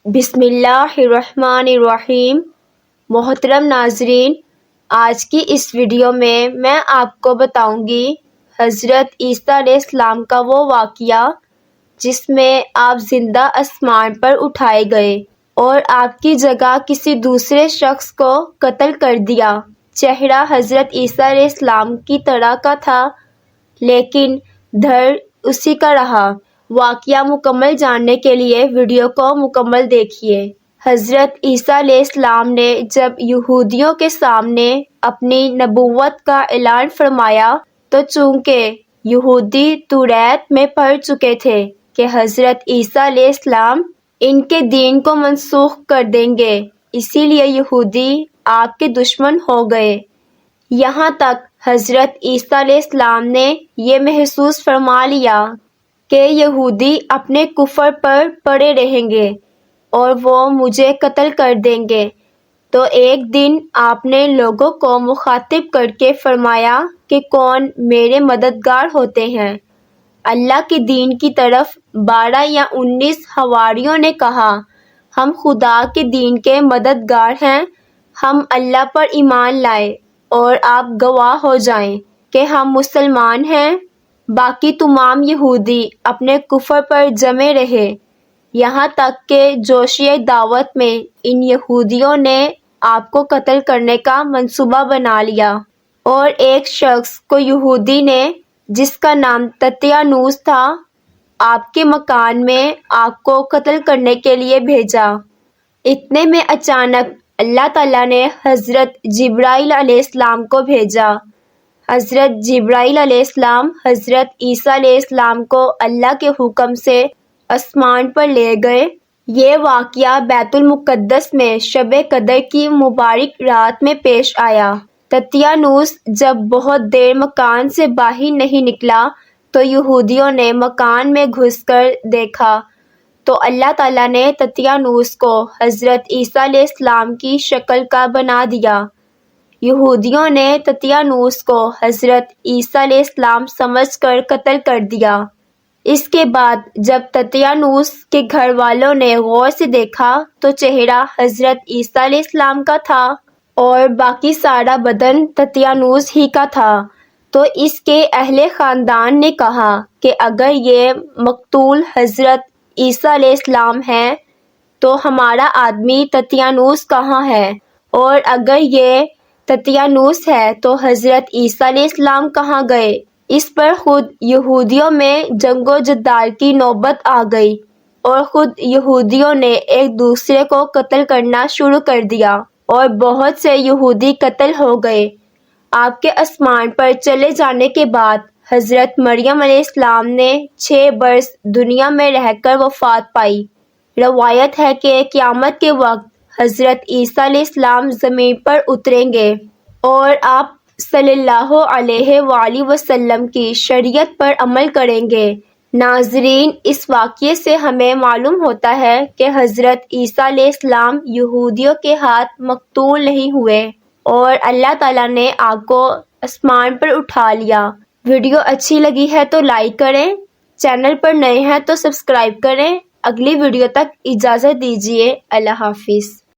بسم اللہ الرحمن الرحیم۔ محترم ناظرین، آج کی اس ویڈیو میں آپ کو بتاؤں گی حضرت عیسیٰ علیہ السلام کا وہ واقعہ جس میں آپ زندہ آسمان پر اٹھائے گئے اور آپ کی جگہ کسی دوسرے شخص کو قتل کر دیا۔ چہرہ حضرت عیسیٰ علیہ السلام کی طرح کا تھا لیکن دھڑ اسی کا رہا۔ واقعہ مکمل جاننے کے لیے ویڈیو کو مکمل دیکھیے۔ حضرت عیسیٰ علیہ السلام نے جب یہودیوں کے سامنے اپنی نبوت کا اعلان فرمایا تو چونکہ یہودی توریت میں پڑھ چکے تھے کہ حضرت عیسیٰ علیہ السلام ان کے دین کو منسوخ کر دیں گے، اسی لیے یہودی آپ کے دشمن ہو گئے۔ یہاں تک حضرت عیسیٰ علیہ السلام نے یہ محسوس فرما لیا کہ یہودی اپنے کفر پر پڑے رہیں گے اور وہ مجھے قتل کر دیں گے، تو ایک دن آپ نے لوگوں کو مخاطب کر کے فرمایا کہ کون میرے مددگار ہوتے ہیں۔ اللہ کے دین کی طرف 12 یا 19 حواریوں نے کہا، ہم خدا کے دین کے مددگار ہیں، ہم اللہ پر ایمان لائے اور آپ گواہ ہو جائیں کہ ہم مسلمان ہیں۔ باقی تمام یہودی اپنے کفر پر جمے رہے، یہاں تک کہ جوشِ دعوت میں ان یہودیوں نے آپ کو قتل کرنے کا منصوبہ بنا لیا، اور ایک شخص کو یہودی نے جس کا نام تطیانوس تھا آپ کے مکان میں آپ کو قتل کرنے کے لیے بھیجا۔ اتنے میں اچانک اللہ تعالیٰ نے حضرت جبرائیل علیہ السلام کو بھیجا۔ حضرت جبرائیل علیہ السلام حضرت عیسیٰ علیہ السلام کو اللہ کے حکم سے آسمان پر لے گئے۔ یہ واقعہ بیت المقدس میں شب قدر کی مبارک رات میں پیش آیا۔ تطیانوس جب بہت دیر مکان سے باہر نہیں نکلا تو یہودیوں نے مکان میں گھس کر دیکھا تو اللہ تعالیٰ نے تطیانوس کو حضرت عیسیٰ علیہ السلام کی شکل کا بنا دیا۔ یہودیوں نے تطیانوس کو حضرت عیسیٰ علیہ السلام سمجھ کر قتل کر دیا۔ اس کے بعد جب تطیانوس کے گھر والوں نے غور سے دیکھا تو چہرہ حضرت عیسیٰ علیہ السلام کا تھا اور باقی سارا بدن تطیانوس ہی کا تھا، تو اس کے اہل خاندان نے کہا کہ اگر یہ مقتول حضرت عیسیٰ علیہ السلام ہے تو ہمارا آدمی تطیانوس کہاں ہے، اور اگر یہ تطیانوس ہے تو حضرت عیسیٰ علیہ السلام کہاں گئے۔ اس پر خود یہودیوں میں جنگ و جدال کی نوبت آ گئی اور خود یہودیوں نے ایک دوسرے کو قتل کرنا شروع کر دیا اور بہت سے یہودی قتل ہو گئے۔ آپ کے آسمان پر چلے جانے کے بعد حضرت مریم علیہ السلام نے 6 برس دنیا میں رہ کر وفات پائی۔ روایت ہے کہ قیامت کے وقت حضرت عیسیٰ علیہ السلام زمین پر اتریں گے اور آپ صلی اللہ علیہ وآلہ وسلم کی شریعت پر عمل کریں گے۔ ناظرین، اس واقعے سے ہمیں معلوم ہوتا ہے کہ حضرت عیسیٰ علیہ السلام یہودیوں کے ہاتھ مقتول نہیں ہوئے اور اللہ تعالیٰ نے آپ کو آسمان پر اٹھا لیا۔ ویڈیو اچھی لگی ہے تو لائک کریں، چینل پر نئے ہیں تو سبسکرائب کریں۔ اگلی ویڈیو تک اجازت دیجیے۔ اللہ حافظ۔